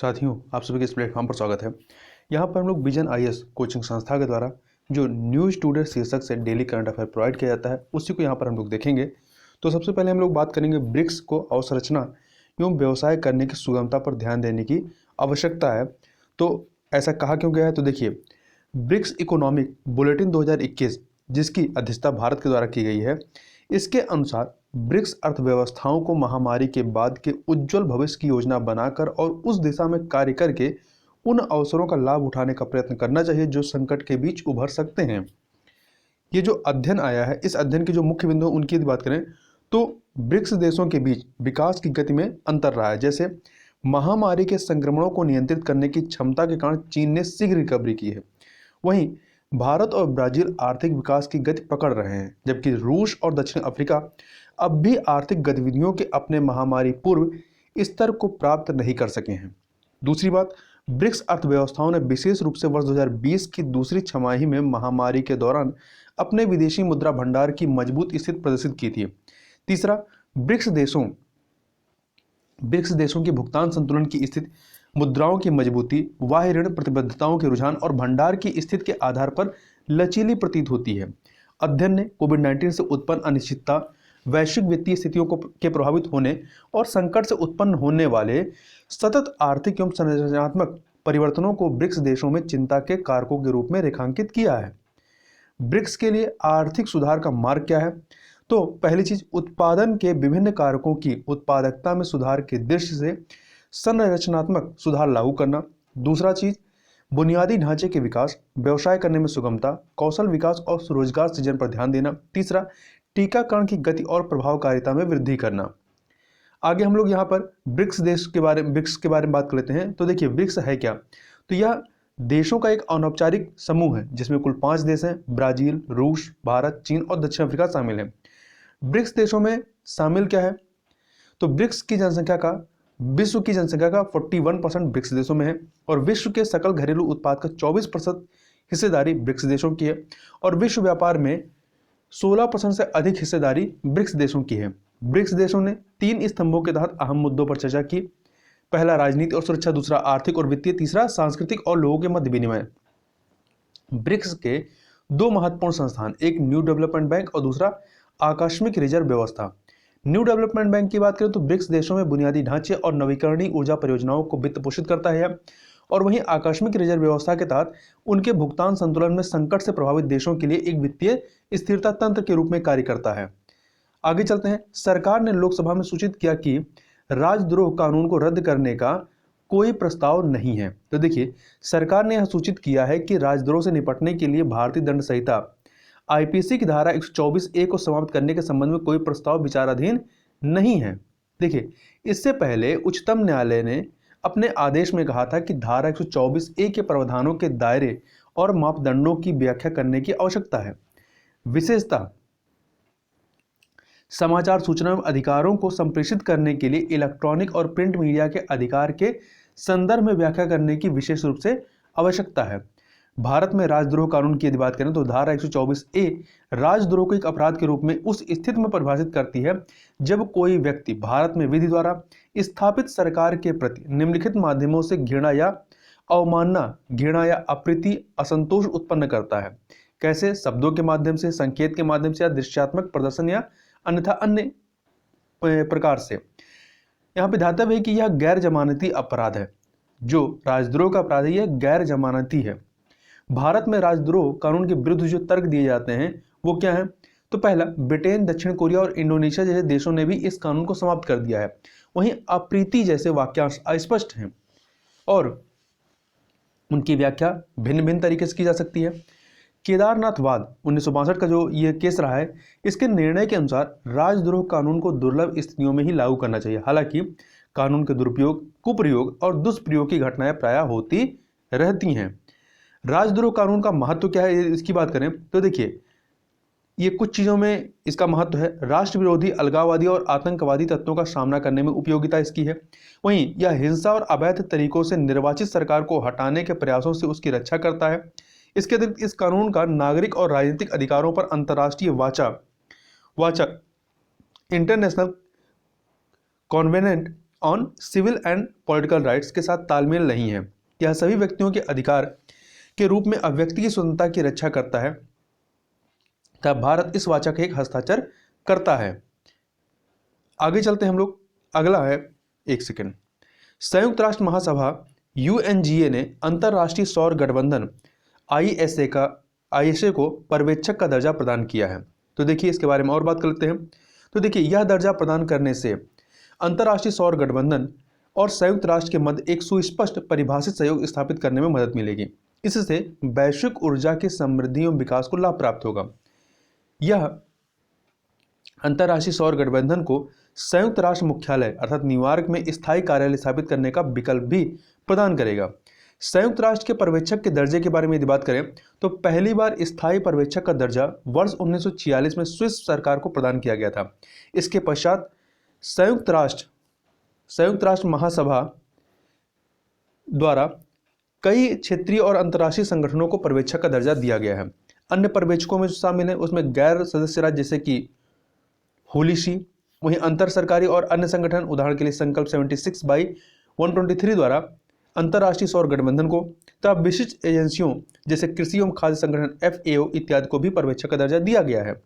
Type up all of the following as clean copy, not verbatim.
साथियों, आप सभी के इस प्लेटफॉर्म पर स्वागत है। यहाँ पर हम लोग विजन आईएएस कोचिंग संस्था के द्वारा जो न्यूज़ टुडे शीर्षक से डेली करंट अफेयर प्रोवाइड किया जाता है, उसी को यहाँ पर हम लोग देखेंगे। तो सबसे पहले हम लोग बात करेंगे ब्रिक्स को अवसंरचना एवं व्यवसाय करने की सुगमता पर ध्यान देने की आवश्यकता है। तो ऐसा कहा क्यों गया है? तो देखिए, ब्रिक्स इकोनॉमिक बुलेटिन 2021 जिसकी अध्यक्षता भारत के द्वारा की गई है, इसके अनुसार ब्रिक्स अर्थव्यवस्थाओं को महामारी के बाद के उज्जवल भविष्य की योजना बनाकर और उस दिशा में कार्य करके उन अवसरों का लाभ उठाने का प्रयत्न करना चाहिए जो संकट के बीच उभर सकते हैं। ये जो अध्ययन आया है, इस अध्ययन के जो मुख्य बिंदु उनकी बात करें तो ब्रिक्स देशों के बीच विकास की गति में अंतर रहा है। जैसे महामारी के संक्रमणों को नियंत्रित करने की क्षमता के कारण चीन ने शीघ्र रिकवरी की है, वहीं भारत और ब्राजील आर्थिक विकास की गति पकड़ रहे हैं, जबकि रूस और दक्षिण अफ्रीका अब भी आर्थिक गतिविधियों के अपने महामारी पूर्व स्तर को प्राप्त नहीं कर सके हैं। दूसरी बात, ब्रिक्स अर्थव्यवस्थाओं ने विशेष रूप से वर्ष 2020 की दूसरी छमाही में महामारी के दौरान अपने विदेशी मुद्रा भंडार की मजबूत स्थिति प्रदर्शित की थी। तीसरा, ब्रिक्स देशों की भुगतान संतुलन की स्थिति, मुद्राओं की मजबूती, बाह्य ऋण प्रतिबद्धताओं के रुझान और भंडार की स्थिति के आधार पर लचीली प्रतीत होती है। अध्ययन ने कोविड-19 से उत्पन्न अनिश्चितता, वैश्विक वित्तीय स्थितियों के प्रभावित होने और संकट से उत्पन्न होने वाले सतत आर्थिक एवं संरचनात्मक परिवर्तनों को ब्रिक्स देशों में चिंता के कारकों के रूप में रेखांकित किया है। ब्रिक्स के लिए आर्थिक सुधार का मार्ग क्या है? तो पहली चीज, उत्पादन के विभिन्न कारकों की उत्पादकता में सुधार के दृष्टि से संरचनात्मक सुधार लागू करना। दूसरा चीज, बुनियादी ढांचे के विकास, व्यवसाय करने में सुगमता, कौशल विकास और स्वरोजगार सृजन पर ध्यान देना। तीसरा, टीकाकरण की गति और प्रभावकारिता में वृद्धि करना। आगे हम लोग यहाँ पर ब्रिक्स के बारे में बात कर लेते हैं। तो देखिए, ब्रिक्स है क्या? तो यह देशों का एक अनौपचारिक समूह है जिसमें कुल 5 देश हैं। ब्राजील, रूस, भारत, चीन और दक्षिण अफ्रीका शामिल है। ब्रिक्स देशों में शामिल क्या है? तो विश्व की जनसंख्या का 41% ब्रिक्स देशों में है और विश्व के सकल घरेलू उत्पाद का 24% हिस्सेदारी ब्रिक्स देशों की है और विश्व व्यापार में 16% से अधिक हिस्सेदारी ब्रिक्स देशों की है। ब्रिक्स देशों ने 3 स्तंभों के तहत अहम मुद्दों पर चर्चा की। पहला, राजनीति और सुरक्षा, दूसरा आर्थिक और वित्तीय, तीसरा सांस्कृतिक और लोगों के मध्य विनिमय। ब्रिक्स के 2 महत्वपूर्ण संस्थान, एक न्यू डेवलपमेंट बैंक और दूसरा आकस्मिक रिजर्व व्यवस्था। न्यू डेवलपमेंट बैंक की बात करें तो ब्रिक्स देशों में बुनियादी ढांचे और नवीकरणीय ऊर्जा परियोजनाओं को वित्त पोषित करता है और वहीं आकस्मिक रिजर्व व्यवस्था के तहत उनके भुगतान संतुलन में संकट से प्रभावित देशों के लिए एक वित्तीय स्थिरता तंत्र के रूप में कार्य करता है। आगे चलते हैं। सरकार ने लोकसभा में सूचित किया कि राजद्रोह कानून को रद्द करने का कोई प्रस्ताव नहीं है। तो देखिए, सरकार ने यह सूचित किया है कि राजद्रोह से निपटने के लिए भारतीय दंड संहिता आईपीसी की धारा 124A को समाप्त करने के संबंध में कोई प्रस्ताव विचाराधीन नहीं है। देखिए, इससे पहले उच्चतम न्यायालय ने अपने आदेश में कहा था कि धारा 124A के प्रावधानों के दायरे और मापदंडों की व्याख्या करने की आवश्यकता है। विशेषतः समाचार सूचना एवं अधिकारों को संप्रेषित करने के लिए इलेक्ट्रॉनिक और प्रिंट मीडिया के अधिकार के संदर्भ में व्याख्या करने की विशेष रूप से आवश्यकता है। भारत में राजद्रोह कानून की यदि बात करें तो धारा 124A राजद्रोह को एक अपराध के रूप में उस स्थिति में परिभाषित करती है जब कोई व्यक्ति भारत में विधि द्वारा स्थापित सरकार के प्रति निम्नलिखित माध्यमों से घृणा या अवमानना, घृणा या अप्रीति, असंतोष उत्पन्न करता है। कैसे? शब्दों के माध्यम से, संकेत के माध्यम से या दृश्यात्मक प्रदर्शन या अन्यथा अन्य प्रकार से। यहाँ पे ध्यातव्य है कि यह गैर जमानती अपराध है। जो राजद्रोह का अपराध है, यह गैर जमानती है। भारत में राजद्रोह कानून के विरुद्ध जो तर्क दिए जाते हैं वो क्या है? तो पहला, ब्रिटेन, दक्षिण कोरिया और इंडोनेशिया जैसे देशों ने भी इस कानून को समाप्त कर दिया है। वहीं अप्रीति जैसे वाक्यांश अस्पष्ट हैं और उनकी व्याख्या भिन्न भिन्न तरीके से की जा सकती है। केदारनाथवाद 1962 का जो ये केस रहा है, इसके निर्णय के अनुसार राजद्रोह कानून को दुर्लभ स्थितियों में ही लागू करना चाहिए। हालांकि कानून के दुरुपयोग, कुप्रयोग और दुष्प्रयोग की घटनाएं प्रायः होती रहती हैं। राजद्रोह कानून का महत्व क्या है, इसकी बात करें तो देखिए, ये कुछ चीज़ों में इसका महत्व है। राष्ट्र विरोधी, अलगाववादी और आतंकवादी तत्वों का सामना करने में उपयोगिता इसकी है। वहीं यह हिंसा और अवैध तरीकों से निर्वाचित सरकार को हटाने के प्रयासों से उसकी रक्षा करता है। इसके अतिरिक्त इस कानून का नागरिक और राजनीतिक अधिकारों पर अंतर्राष्ट्रीय वाचा international covenant on civil and political rights के साथ तालमेल नहीं है। यह सभी व्यक्तियों के अधिकार के रूप में अभिव्यक्ति की स्वतंत्रता की रक्षा करता है तब भारत इस वाचा का एक हस्ताक्षर करता है। आगे चलते हैं हम लोग। अगला है, एक सेकंड, संयुक्त राष्ट्र महासभा यूएनजीए ने अंतरराष्ट्रीय सौर गठबंधन आईएसए को पर्यवेक्षक का दर्जा प्रदान किया है। तो देखिए इसके बारे में और बात कर लेते हैं। तो देखिए यह दर्जा प्रदान करने से अंतरराष्ट्रीय सौर गठबंधन और संयुक्त राष्ट्र के मध्य एक सुस्पष्ट परिभाषित सहयोग स्थापित करने में मदद मिलेगी। इससे वैश्विक ऊर्जा की समृद्धि एवं विकास को लाभ प्राप्त होगा। यह अंतरराष्ट्रीय सौर गठबंधन को संयुक्त राष्ट्र मुख्यालय अर्थात न्यूयॉर्क में स्थायी कार्यालय स्थापित करने का विकल्प भी प्रदान करेगा। संयुक्त राष्ट्र के पर्यवेक्षक के दर्जे के बारे में यदि बात करें तो पहली बार स्थायी पर्यवेक्षक का दर्जा वर्ष 1946 में स्विस सरकार को प्रदान किया गया था। इसके पश्चात संयुक्त राष्ट्र महासभा द्वारा कई क्षेत्रीय और अंतर्राष्ट्रीय संगठनों को पर्यवेक्षक का दर्जा दिया गया है। अन्य पर्यवेक्षकों में जो शामिल है उसमें गैर सदस्य राज्य जैसे कि होलीशी, वहीं अंतर सरकारी और अन्य संगठन, उदाहरण के लिए संकल्प 76/123 द्वारा अंतरराष्ट्रीय सौर गठबंधन को, तथा विशिष्ट एजेंसियों जैसे कृषि एवं खाद्य संगठन FAO इत्यादि को भी पर्यवेक्षक का दर्जा दिया गया है।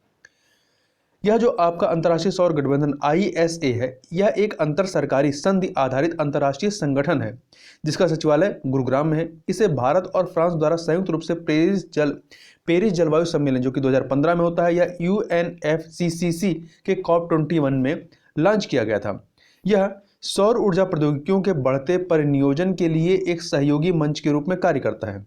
यह जो आपका अंतरराष्ट्रीय सौर गठबंधन ISA है, यह एक अंतर सरकारी संधि आधारित अंतरराष्ट्रीय संगठन है जिसका सचिवालय गुरुग्राम में है। इसे भारत और फ्रांस द्वारा संयुक्त रूप से पेरिस जलवायु सम्मेलन जो कि 2015 में होता है या UNFCCC के COP21 में लॉन्च किया गया था। यह सौर ऊर्जा प्रौद्योगिकियों के बढ़ते परिनियोजन के लिए एक सहयोगी मंच के रूप में कार्य करता है।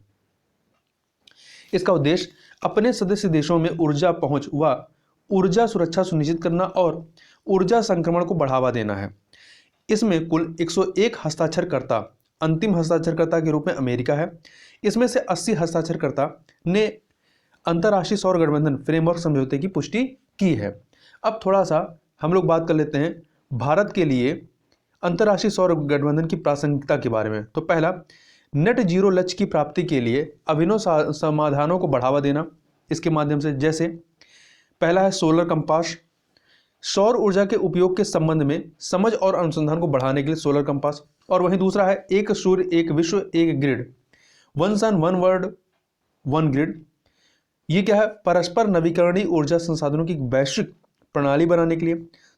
इसका उद्देश्य अपने सदस्य देशों में ऊर्जा पहुंच व ऊर्जा सुरक्षा सुनिश्चित करना और ऊर्जा संक्रमण को बढ़ावा देना है। इसमें कुल 101 हस्ताक्षरकर्ता, अंतिम हस्ताक्षरकर्ता के रूप में अमेरिका है। इसमें से 80 हस्ताक्षरकर्ता ने अंतरराष्ट्रीय सौर गठबंधन फ्रेमवर्क समझौते की पुष्टि की है। अब थोड़ा सा हम लोग बात कर लेते हैं भारत के लिए अंतरराष्ट्रीय सौर गठबंधन की प्रासंगिकता के बारे में। तो पहला, नेट जीरो लक्ष्य की प्राप्ति के लिए अभिनव समाधानों को बढ़ावा देना। इसके माध्यम से जैसे पहला है सोलर कंपास, सौर ऊर्जा के उपयोग के संबंध में समझ और अनुसंधान को बढ़ाने के लिए सोलर कंपास। और वहीं दूसरा है एक सूर्य एक विश्व एक grid, one sun one world one grid. ये क्या है, परस्पर नवीकरणीय ऊर्जा संसाधनों की वैश्विक प्रणाली बनाने के लिए।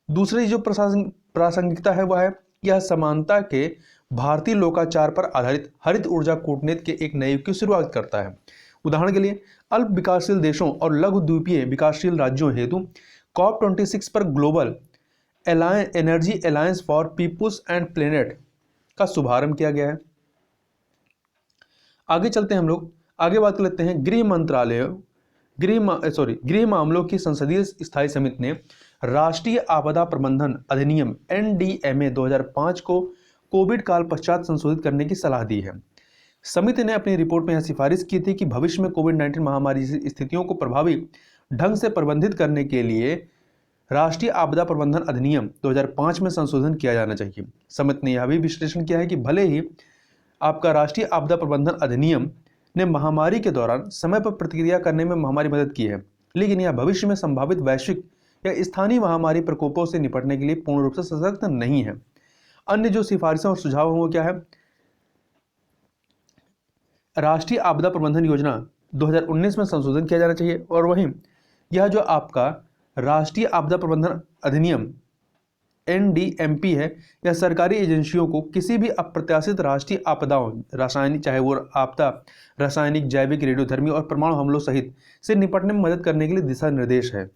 दूसरी जो प्रासंगिकता है वह है यह समानता के भारतीय लोकाचार पर आधारित हरित ऊर्जा कूटनीति के एक नए युग की शुरुआत करता है। उदाहरण के लिए अल्प विकासशील देशों और लघु द्वीपीय विकासशील राज्यों हेतु COP26 पर global energy alliance for peoples and planet का शुभारंभ किया गया है। आगे चलते हैं हम लोग, आगे बात कर लेते हैं गृह मामलों की संसदीय स्थायी समिति ने राष्ट्रीय आपदा प्रबंधन अधिनियम NDMA 2005 को कोविड काल पश्चात संशोधित करने की सलाह दी है। समिति ने अपनी रिपोर्ट में यह सिफारिश की थी कि भविष्य में कोविड-19 महामारी की स्थितियों को प्रभावी ढंग से प्रबंधित करने के लिए राष्ट्रीय आपदा प्रबंधन अधिनियम 2005 में संशोधन किया जाना चाहिए। समिति ने यह भी विश्लेषण किया है कि भले ही आपका राष्ट्रीय आपदा प्रबंधन अधिनियम ने महामारी के दौरान समय पर प्रतिक्रिया करने में हमारी मदद की है, लेकिन यह भविष्य में संभावित वैश्विक या स्थानीय महामारी प्रकोपों से निपटने के लिए पूर्ण रूप से सशक्त नहीं है। अन्य जो सिफारिशें और सुझाव हैं वो क्या है, राष्ट्रीय आपदा प्रबंधन योजना 2019 में संशोधन किया जाना चाहिए। और वहीं यह जो आपका राष्ट्रीय आपदा प्रबंधन अधिनियम NDMP है, यह सरकारी एजेंसियों को किसी भी अप्रत्याशित राष्ट्रीय आपदाओं, रासायनिक चाहे वो आपदा रासायनिक, जैविक, रेडियोधर्मी और परमाणु हमलों सहित से निपटने में मदद करने के लिए दिशा निर्देश है,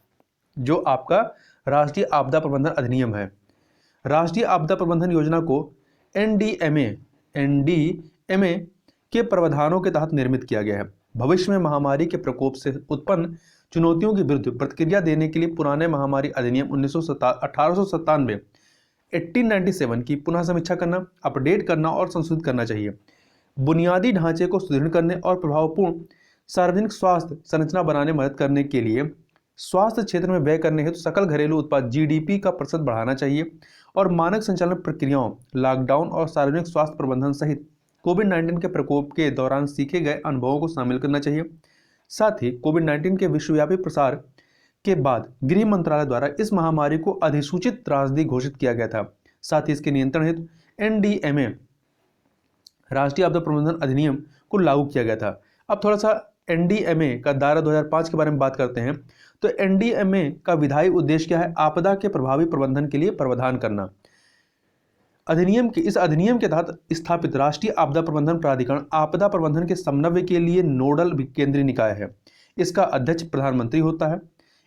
जो आपका राष्ट्रीय आपदा प्रबंधन अधिनियम है। राष्ट्रीय आपदा प्रबंधन योजना को NDMA के प्रावधानों के तहत निर्मित किया गया है। भविष्य में महामारी के प्रकोप से उत्पन्न चुनौतियों के विरुद्ध प्रतिक्रिया देने के लिए पुराने महामारी अधिनियम 1897 की पुनः समीक्षा करना, अपडेट करना और संशोधित करना चाहिए। बुनियादी ढांचे को सुदृढ़ करने और प्रभावपूर्ण सार्वजनिक स्वास्थ्य संरचना बनाने में मदद करने के लिए स्वास्थ्य क्षेत्र में व्यय करने हेतु सकल घरेलू उत्पाद GDP का प्रतिशत बढ़ाना चाहिए और मानक संचालन प्रक्रियाओं, लॉकडाउन और सार्वजनिक स्वास्थ्य प्रबंधन सहित कोविड-19 के प्रकोप के दौरान सीखे गए अनुभवों को शामिल करना चाहिए। साथ ही कोविड-19 के विश्वव्यापी प्रसार के बाद गृह मंत्रालय द्वारा इस महामारी को अधिसूचित त्रासदी घोषित किया गया था। साथ ही इसके नियंत्रण हेतु एनडीएमए राष्ट्रीय आपदा प्रबंधन अधिनियम को लागू किया गया था। अब थोड़ा सा एनडीएमए का दायरा 2005 के बारे में बात करते हैं। तो एनडीएमए का विधायी उद्देश्य क्या है? आपदा के प्रभावी प्रबंधन के लिए प्रावधान करना। इस अधिनियम के तहत स्थापित राष्ट्रीय आपदा प्रबंधन प्राधिकरण आपदा प्रबंधन के समन्वय के लिए नोडल केंद्रीय निकाय है। इसका अध्यक्ष प्रधानमंत्री होता है।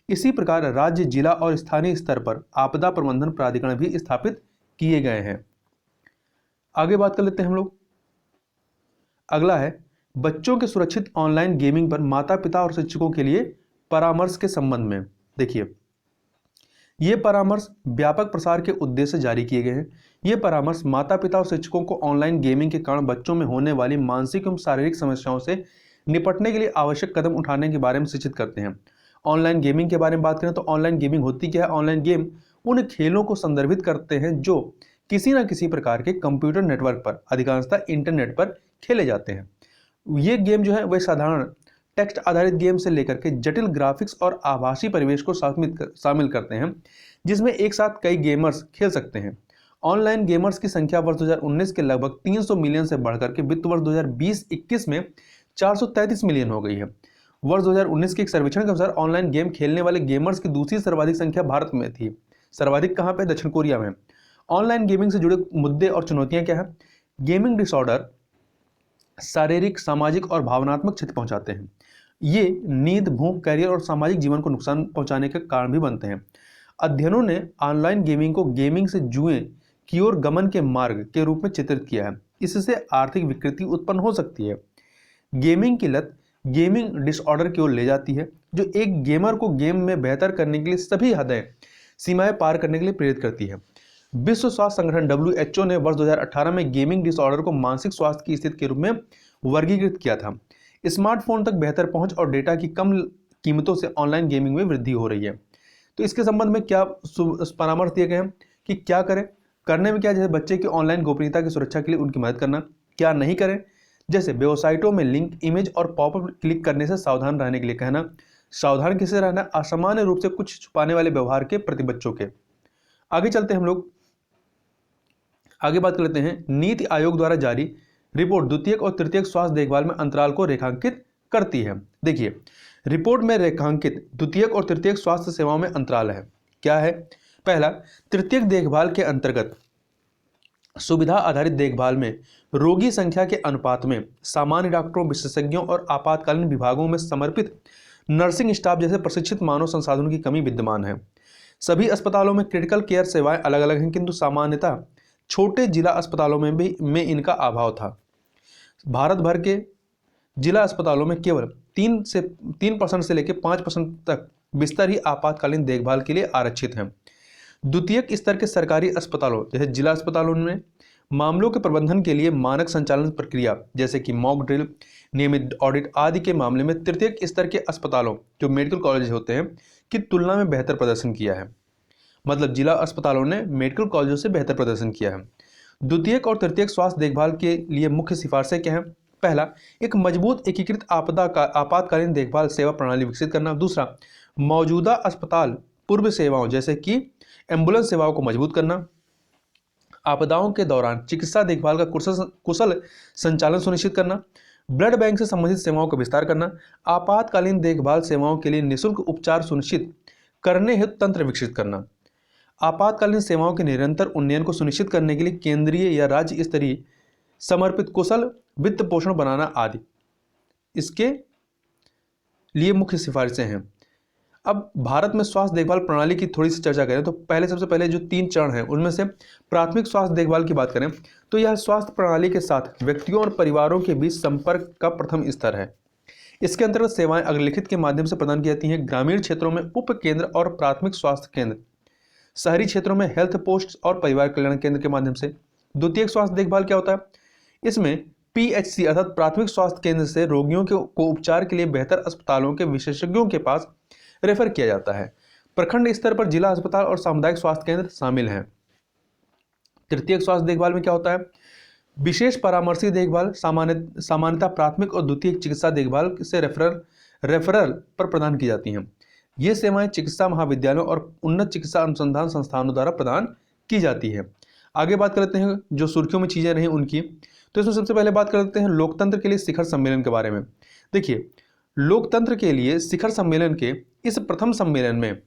इसी प्रकार राज्य, जिला और स्थानीय स्तर पर आपदा प्रबंधन प्राधिकरण भी स्थापित किए गए हैं। आगे बात कर लेते हैं हम लोग। अगला है बच्चों के सुरक्षित ऑनलाइन गेमिंग पर माता पिता और शिक्षकों के लिए परामर्श के संबंध में। देखिए, ये परामर्श व्यापक प्रसार के उद्देश्य से जारी किए गए हैं। ये परामर्श माता पिता और शिक्षकों को ऑनलाइन गेमिंग के कारण बच्चों में होने वाली मानसिक एवं शारीरिक समस्याओं से निपटने के लिए आवश्यक कदम उठाने के बारे में शिक्षित करते हैं। ऑनलाइन गेमिंग के बारे में बात करें तो ऑनलाइन गेमिंग होती क्या है? ऑनलाइन गेम उन खेलों को संदर्भित करते हैं जो किसी न किसी प्रकार के कंप्यूटर नेटवर्क पर, अधिकांशतः इंटरनेट पर खेले जाते हैं। ये गेम जो है वह साधारण टेक्स्ट आधारित गेम से लेकर के जटिल ग्राफिक्स और आभासी परिवेश को शामिल करते हैं, जिसमें एक साथ कई गेमर्स खेल सकते हैं। ऑनलाइन गेमर्स की संख्या वर्ष 2019 के लगभग 300 मिलियन से बढ़कर के वित्त वर्ष 2020-21 में 433 मिलियन हो गई है। वर्ष 2019 के एक सर्वेक्षण के अनुसार ऑनलाइन गेम खेलने वाले गेमर्स की दूसरी सर्वाधिक संख्या भारत में थी। सर्वाधिक कहाँ पे? दक्षिण कोरिया में। ऑनलाइन गेमिंग से जुड़े मुद्दे और चुनौतियां क्या है? गेमिंग डिसऑर्डर शारीरिक, सामाजिक और भावनात्मक क्षति पहुंचाते हैं। ये नींद, भूख, करियर और सामाजिक जीवन को नुकसान पहुंचाने के कारण भी बनते हैं। अध्ययनों ने ऑनलाइन गेमिंग को गेमिंग से जुए की ओर गमन के मार्ग के रूप में चित्रित किया है। इससे आर्थिक विकृति उत्पन्न हो सकती है। गेमिंग की लत गेमिंग डिसऑर्डर की ओर ले जाती है, जो एक गेमर को गेम में बेहतर करने के लिए सभी हदें सीमाएं पार करने के लिए प्रेरित करती है। विश्व स्वास्थ्य संगठन WHO ने वर्ष 2018 में गेमिंग डिसऑर्डर को मानसिक स्वास्थ्य की स्थिति के रूप में वर्गीकृत किया था। स्मार्टफोन तक बेहतर पहुंच और डेटा की कम कीमतों से ऑनलाइन गेमिंग में वृद्धि हो रही है। तो इसके संबंध में क्या परामर्श दिए गए हैं कि क्या करें? करने में क्या, जैसे बच्चे की ऑनलाइन गोपनीयता की सुरक्षा के लिए उनकी मदद करना। क्या नहीं करें? जैसे वेबसाइटों में लिंक, इमेज और पॉपअप क्लिक करने से सावधान रहने के लिए कहना। सावधान किसे रहना? असामान्य रूप से कुछ छुपाने वाले व्यवहार के प्रति बच्चों के। आगे चलते हैं हम लोग, आगे बात कर लेते हैं। नीति आयोग द्वारा जारी रिपोर्ट द्वितीयक और तृतीयक स्वास्थ्य देखभाल में अंतराल को रेखांकित करती है। देखिए, रिपोर्ट में रेखांकित द्वितीयक और तृतीयक स्वास्थ्य सेवाओं में अंतराल है। क्या है? पहला, तृतीयक देखभाल के अंतर्गत सुविधा आधारित देखभाल में रोगी संख्या के अनुपात में सामान्य डॉक्टरों, विशेषज्ञों और आपातकालीन विभागों में समर्पित नर्सिंग स्टाफ जैसे प्रशिक्षित मानव संसाधनों की कमी विद्यमान है। सभी अस्पतालों में क्रिटिकल केयर सेवाएं अलग अलग हैं, किंतु सामान्यतः छोटे जिला अस्पतालों में इनका अभाव था। भारत भर के जिला अस्पतालों में केवल 3% से लेकर 5% तक बिस्तर ही आपातकालीन देखभाल के लिए आरक्षित हैं। द्वितीयक स्तर के सरकारी अस्पतालों जैसे जिला अस्पतालों में मामलों के प्रबंधन के लिए मानक संचालन प्रक्रिया जैसे कि मॉक ड्रिल, नियमित ऑडिट आदि के मामले में तृतीयक स्तर के अस्पतालों जो मेडिकल कॉलेज होते हैं की तुलना में बेहतर प्रदर्शन किया है। मतलब जिला अस्पतालों ने मेडिकल कॉलेजों से बेहतर प्रदर्शन किया है। द्वितीयक और तृतीयक स्वास्थ्य देखभाल के लिए मुख्य सिफारिशें क्या हैं? पहला, एक मजबूत एकीकृत आपातकालीन देखभाल सेवा प्रणाली विकसित करना। दूसरा, मौजूदा अस्पताल पूर्व सेवाओं जैसे कि एम्बुलेंस सेवाओं को मजबूत करना। आपदाओं के दौरान चिकित्सा देखभाल का कुशल संचालन सुनिश्चित करना। ब्लड बैंक से संबंधित सेवाओं का विस्तार करना। आपातकालीन देखभाल सेवाओं के लिए निःशुल्क उपचार सुनिश्चित करने हेतु तंत्र विकसित करना। आपातकालीन सेवाओं के निरंतर उन्नयन को सुनिश्चित करने के लिए केंद्रीय या राज्य स्तरीय समर्पित कुशल वित्त पोषण बनाना आदि इसके लिए मुख्य सिफारिशें हैं। अब भारत में स्वास्थ्य देखभाल प्रणाली की थोड़ी सी चर्चा करें तो सबसे पहले जो 3 चरण हैं उनमें से प्राथमिक स्वास्थ्य देखभाल की बात करें तो यह स्वास्थ्य प्रणाली के साथ व्यक्तियों और परिवारों के बीच संपर्क का प्रथम स्तर है। इसके अंतर्गत सेवाएं अग्रलिखित के माध्यम से प्रदान की जाती हैं। ग्रामीण क्षेत्रों में उप केंद्र और प्राथमिक स्वास्थ्य केंद्र, शहरी क्षेत्रों में हेल्थ पोस्ट और परिवार कल्याण केंद्र के माध्यम से। द्वितीयक स्वास्थ्य देखभाल क्या होता है? इसमें PHC अर्थात प्राथमिक स्वास्थ्य केंद्र से रोगियों को उपचार के लिए बेहतर अस्पतालों के विशेषज्ञों के पास रेफर किया जाता है। प्रखंड स्तर पर जिला अस्पताल और सामुदायिक स्वास्थ्य केंद्र शामिल हैं। तृतीयक स्वास्थ्य देखभाल में क्या होता है? विशेष परामर्शी देखभाल सामान्यतः प्राथमिक और द्वितीयक चिकित्सा देखभाल से रेफरल पर प्रदान की जाती हैं। ये सेवाएं चिकित्सा महाविद्यालयों और उन्नत चिकित्सा अनुसंधान संस्थानों द्वारा प्रदान की जाती है। आगे बात करते हैं जो सुर्खियों में चीजें रही उनकी। तो इसमें सबसे पहले बात करते हैं लोकतंत्र के लिए शिखर सम्मेलन के बारे में। देखिए, लोकतंत्र के लिए शिखर सम्मेलन के इस प्रथम सम्मेलन में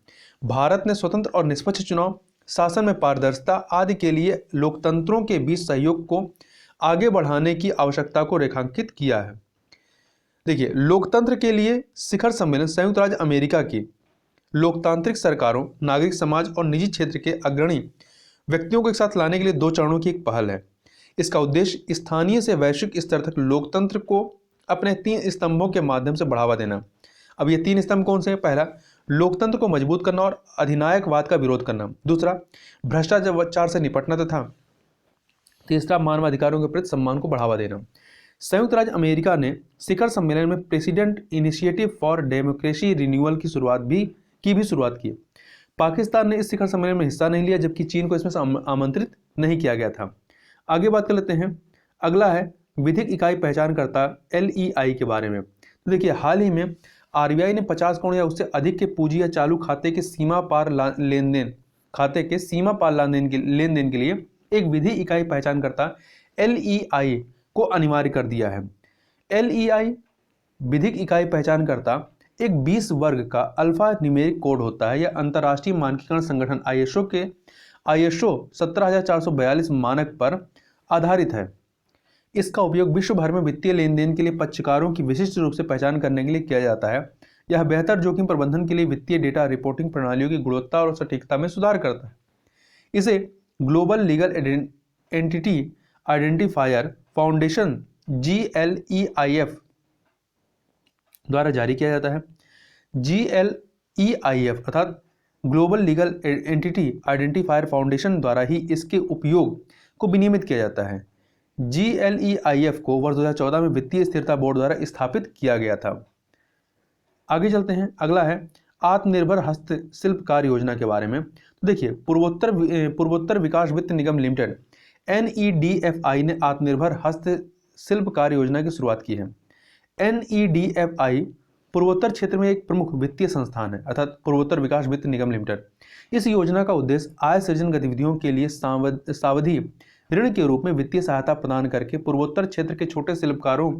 भारत ने स्वतंत्र और निष्पक्ष चुनाव, शासन में पारदर्शिता आदि के लिए लोकतंत्रों के बीच सहयोग को आगे बढ़ाने की आवश्यकता को रेखांकित किया है। देखिए, लोकतंत्र के लिए शिखर सम्मेलन संयुक्त राज्य अमेरिका की लोकतांत्रिक सरकारों, नागरिक समाज और निजी क्षेत्र के अग्रणी व्यक्तियों को एक साथ लाने के लिए 2 चरणों की एक पहल है। इसका उद्देश्य स्थानीय से वैश्विक स्तर तक लोकतंत्र को अपने 3 स्तंभों के माध्यम से बढ़ावा देना। अब ये 3 स्तंभ कौन से हैं? पहला, लोकतंत्र को मजबूत करना और अधिनायकवाद का विरोध करना। दूसरा, भ्रष्टाचार से निपटना। तथा तीसरा, मानवाधिकारों के प्रति सम्मान को बढ़ावा देना। संयुक्त राज्य अमेरिका ने शिखर सम्मेलन में president initiative for democracy renewal की शुरुआत की। पाकिस्तान ने इस शिखर सम्मेलन में हिस्सा नहीं लिया, जबकि चीन को इसमें आमंत्रित नहीं किया गया था। आगे बात कर लेते हैं। अगला है विधिक इकाई पहचानकर्ता LEI के बारे में। तो देखिए, हाल ही में RBI ने 50 करोड़ या उससे अधिक के पूंजी या चालू खाते के सीमा पार लेनदेन के लिए एक विधि इकाई पहचानकर्ता LEI को अनिवार्य कर दिया है। LEI विधिक इकाई पहचानकर्ता एक 20 वर्ग का अल्फा न्यूमेरिक कोड होता है। यह अंतर्राष्ट्रीय मानकीकरण संगठन ISO 17442 मानक पर आधारित है। इसका उपयोग विश्व भर में वित्तीय लेन देन के लिए पक्षकारों की विशिष्ट रूप से पहचान करने के लिए किया जाता है। यह बेहतर जोखिम प्रबंधन के लिए वित्तीय डेटा रिपोर्टिंग प्रणालियों की गुणवत्ता और सटीकता में सुधार करता है। इसे global legal entity identifier foundation GLEIF द्वारा जारी किया जाता है। GLEIF अर्थात global legal entity identifier foundation द्वारा ही इसके उपयोग को विनियमित किया जाता है। GLEIF को वर्ष 2014 में वित्तीय स्थिरता बोर्ड द्वारा स्थापित किया गया था। आगे चलते हैं। अगला है आत्मनिर्भर हस्तशिल्पकार योजना के बारे में। तो देखिए, पूर्वोत्तर विकास वित्त निगम लिमिटेड NEDFI ने आत्मनिर्भर हस्तशिल्पकार योजना की शुरुआत की है। NEDFI पूर्वोत्तर क्षेत्र में एक प्रमुख वित्तीय संस्थान है, अर्थात पूर्वोत्तर विकास वित्त निगम लिमिटेड। इस योजना का उद्देश्य आय सृजन गतिविधियों के लिए सावधि ऋण के रूप में वित्तीय सहायता प्रदान करके पूर्वोत्तर क्षेत्र के छोटे शिल्पकारों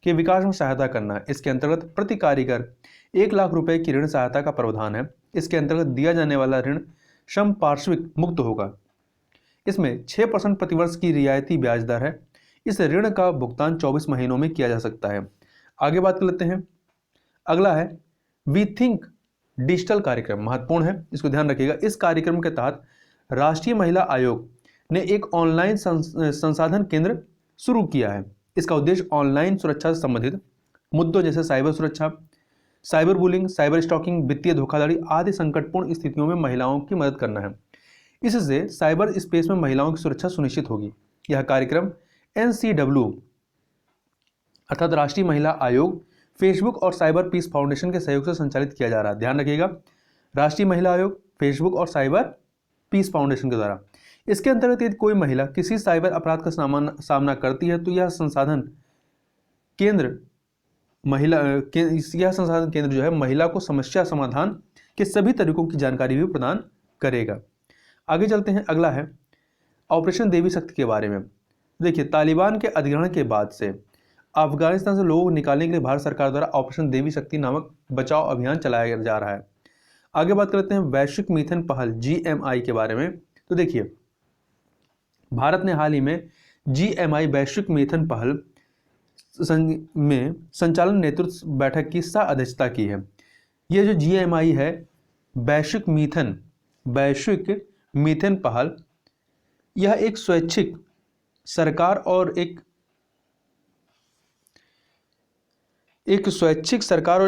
के विकास में सहायता करना है। इसके अंतर्गत प्रति कारीगर 1 लाख रुपए की ऋण सहायता का प्रावधान है। इसके अंतर्गत दिया जाने वाला ऋण संपार्श्विक मुक्त होगा। इसमें 6% प्रतिवर्ष की रियायती ब्याज दर है। इस ऋण का भुगतान 24 महीनों में किया जा सकता है। आगे बात कर लेते हैं। अगला है वी थिंक डिजिटल कार्यक्रम, महत्वपूर्ण है, इसको ध्यान रखिएगा। इस कार्यक्रम के तहत राष्ट्रीय महिला आयोग ने एक ऑनलाइन संसाधन केंद्र शुरू किया है। इसका उद्देश्य ऑनलाइन सुरक्षा से संबंधित मुद्दों जैसे साइबर सुरक्षा, साइबर बुलिंग, साइबर स्टॉकिंग, वित्तीय धोखाधड़ी आदि संकटपूर्ण स्थितियों में महिलाओं की मदद करना है। इससे साइबर स्पेस में महिलाओं की सुरक्षा सुनिश्चित होगी। यह कार्यक्रम NCW अर्थात राष्ट्रीय महिला आयोग, फेसबुक और साइबर पीस फाउंडेशन के सहयोग से संचालित किया जा रहा है। ध्यान रखिएगा, राष्ट्रीय महिला आयोग, फेसबुक और साइबर पीस फाउंडेशन के द्वारा। इसके अंतर्गत यदि कोई महिला किसी साइबर अपराध का सामना करती है तो यह संसाधन केंद्र जो है महिला को समस्या समाधान के सभी तरीकों की जानकारी भी प्रदान करेगा। आगे चलते हैं। अगला है ऑपरेशन देवी शक्ति के बारे में। देखिए, तालिबान के अधिग्रहण के बाद से अफगानिस्तान से लोगों को निकालने के लिए भारत सरकार द्वारा ऑपरेशन देवी शक्ति नामक बचाव अभियान चलाया जा रहा है। आगे बात करते हैं वैश्विक मीथेन पहल GMI के बारे में। तो देखिए, भारत ने हाल ही में GMI वैश्विक मीथेन पहल में संचालन नेतृत्व बैठक की सह अध्यक्षता की है। यह जो GMI है, वैश्विक मीथेन पहल, यह एक स्वैच्छिक सरकार और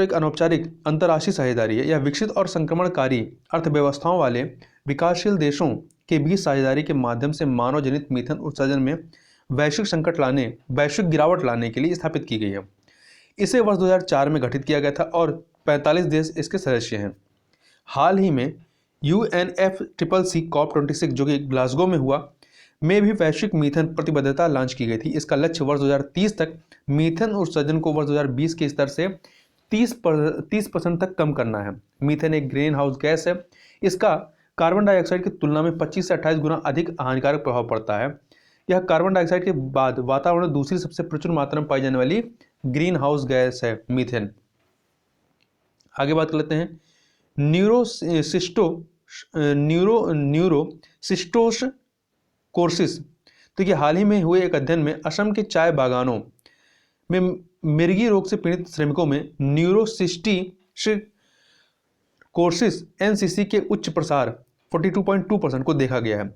एक अनौपचारिक अंतर्राष्ट्रीय साझेदारी है। यह विकसित और संक्रमणकारी अर्थव्यवस्थाओं वाले विकासशील देशों के बीच साझेदारी के माध्यम से मानव जनित मीथेन उत्सर्जन में वैश्विक गिरावट लाने के लिए स्थापित की गई है। इसे वर्ष 2004 में गठित किया गया था और 45 देश इसके सदस्य हैं। हाल ही में UNFCCC COP26 जो कि ग्लासगो में हुआ, में भी वैश्विक मीथेन प्रतिबद्धता लॉन्च की गई थी। इसका लक्ष्य वर्ष 2030 तक मीथेन उत्सर्जन को वर्ष 2020 के स्तर से 30% तक कम करना है। मीथेन एक ग्रीन हाउस गैस है। इसका कार्बन डाइऑक्साइड की तुलना में 25 से 28 गुना अधिक हानिकारक प्रभाव पड़ता है। यह कार्बन डाइऑक्साइड के बाद वातावरण में दूसरी सबसे प्रचुर मात्रा में पाई जाने वाली ग्रीन हाउस गैस है, मीथेन। आगे बात कर लेते हैं न्यूरोसिस्टोस कोर्सिस। तो ये हाल ही में हुए एक अध्ययन में असम के चाय बागानों में मिर्गी रोग से पीड़ित श्रमिकों में न्यूरोसिस्टिस कोर्सिस एनसीसी के उच्च प्रसार 42.2% को देखा गया है।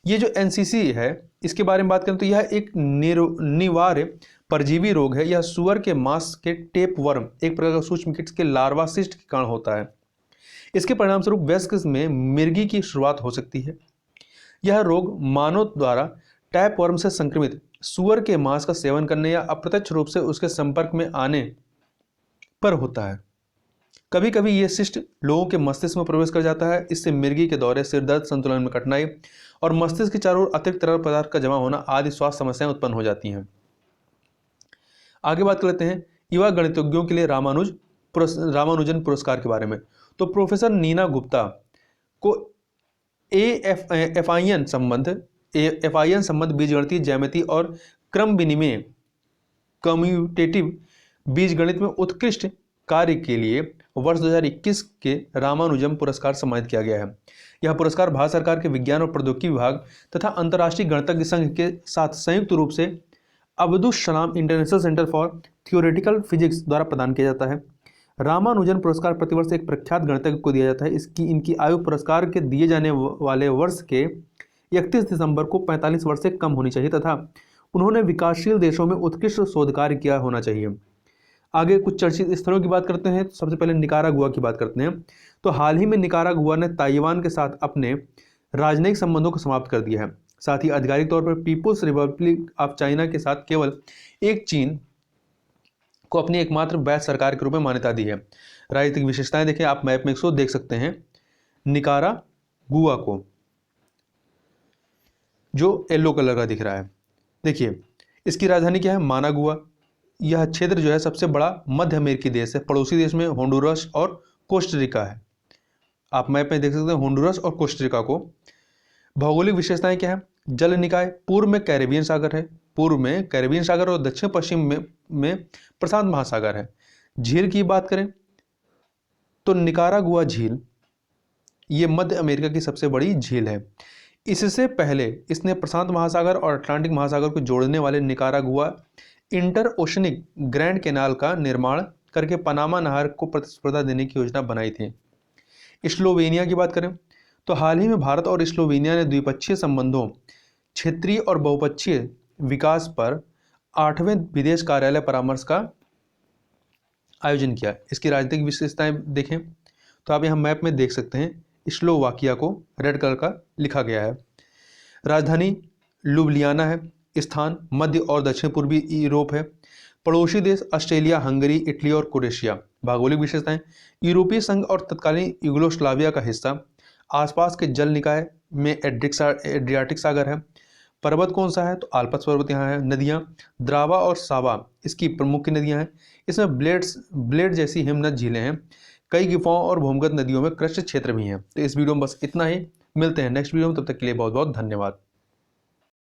ये जो एनसीसी है इसके बारे में बात करें तो यह एक निवार्य परजीवी रोग है। यह सुअर के मांस के टेप वर्म, एक प्रकार का सूक्ष्म कीट के लार्वा सिस्ट के कारण होता है। इसके परिणाम स्वरूप वयस्क में मिर्गी की शुरुआत हो सकती है। यह रोग मानव द्वारा टैप वर्म से संक्रमित सुअर के मांस का सेवन करने या अप्रत्यक्ष रूप से उसके संपर्क में आने पर होता है। कभी कभी यह सिस्ट लोगों के मस्तिष्क में प्रवेश कर जाता है। इससे मिर्गी के दौरे, सिर दर्द, संतुलन में कठिनाई और मस्तिष्क के चारों ओर अतिरिक्त तरल पदार्थ का जमा होना आदि स्वास्थ्य समस्याएं उत्पन्न हो जाती हैं। आगे बात कर लेते हैं युवा गणितज्ञों के लिए रामानुजन पुरस्कार के बारे में। तो प्रोफेसर नीना गुप्ता को एफआईएन संबंध, बीजगणितीय ज्यामिति और क्रम विनिमय कम्यूटेटिव बीजगणित में उत्कृष्ट कार्य के लिए वर्ष 2021 के रामानुजम पुरस्कार सम्मानित किया गया है। यह पुरस्कार भारत सरकार के विज्ञान और प्रौद्योगिकी विभाग तथा अंतर्राष्ट्रीय गणितज्ञ संघ के साथ संयुक्त रूप से अब्दुस सलाम international centre for theoretical physics द्वारा प्रदान किया जाता है। रामानुजन पुरस्कार प्रतिवर्ष एक प्रख्यात गणितज्ञ को दिया जाता है। इनकी आयु पुरस्कार के दिए जाने वाले वर्ष के 31 दिसंबर को 45 वर्ष से कम होनी चाहिए तथा उन्होंने विकासशील देशों में उत्कृष्ट शोध कार्य किया होना चाहिए। आगे कुछ चर्चित स्थलों की बात करते हैं। सबसे पहले निकारागुआ की बात करते हैं। तो हाल ही में निकारागुआ ने ताइवान के साथ अपने राजनयिक संबंधों को समाप्त कर दिया है। साथ ही आधिकारिक तौर पर पीपुल्स रिपब्लिक ऑफ चाइना के साथ केवल एक चीन को अपनी एकमात्र वैध सरकार के रूप में मान्यता दी है। राजनीतिक विशेषताएं देखें, आप मैप में इसको देख सकते हैं। निकारागुआ को जो येलो कलर का दिख रहा है, देखिए इसकी राजधानी क्या है, मानागुआ। यह क्षेत्र जो है सबसे बड़ा मध्य अमेरिकी देश है। पड़ोसी देश में होंडुरस और कोस्टारिका है। आप मैप में देख सकते हैं होंडुरस और कोस्टारिका को। भौगोलिक विशेषताएं क्या है, जल निकाय पूर्व में कैरेबियन सागर है, पूर्व में कैरेबियन सागर और दक्षिण पश्चिम में प्रशांत महासागर है। झील की बात करें तो निकारागुआ झील ये मध्य अमेरिका की सबसे बड़ी झील है। इससे पहले इसने प्रशांत महासागर और अटलांटिक महासागर को जोड़ने वाले Nicaragua inter oceanic grand canal का निर्माण करके पनामा नहर को प्रतिस्पर्धा देने की योजना बनाई थी। स्लोवेनिया की बात करें तो हाल ही में भारत और स्लोवेनिया ने द्विपक्षीय संबंधों, क्षेत्रीय और बहुपक्षीय विकास पर 8वें विदेश कार्यालय परामर्श का आयोजन किया। इसकी राजनीतिक विशेषताएं देखें तो आप यहाँ मैप में देख सकते हैं स्लोवाकिया को रेड कलर का लिखा गया है। राजधानी लुब्लियाना है। स्थान मध्य और दक्षिण पूर्वी यूरोप है। पड़ोसी देश ऑस्ट्रेलिया, हंगरी, इटली और क्रोएशिया। भौगोलिक विशेषताएं यूरोपीय संघ और तत्कालीन यूगोस्लाविया का हिस्सा। आसपास के जल निकाय में एड्रियाटिक सागर है। पर्वत कौन सा है तो आल्प्स पर्वत यहाँ है। नदियाँ द्रावा और सावा इसकी प्रमुख नदियाँ हैं। इसमें ब्लेड जैसी हिमनद झीलें हैं। कई गुफाओं और भूमिगत नदियों में कृष्ण क्षेत्र भी हैं। तो इस वीडियो में बस इतना ही। मिलते हैं नेक्स्ट वीडियो में, तब तक के लिए बहुत बहुत धन्यवाद।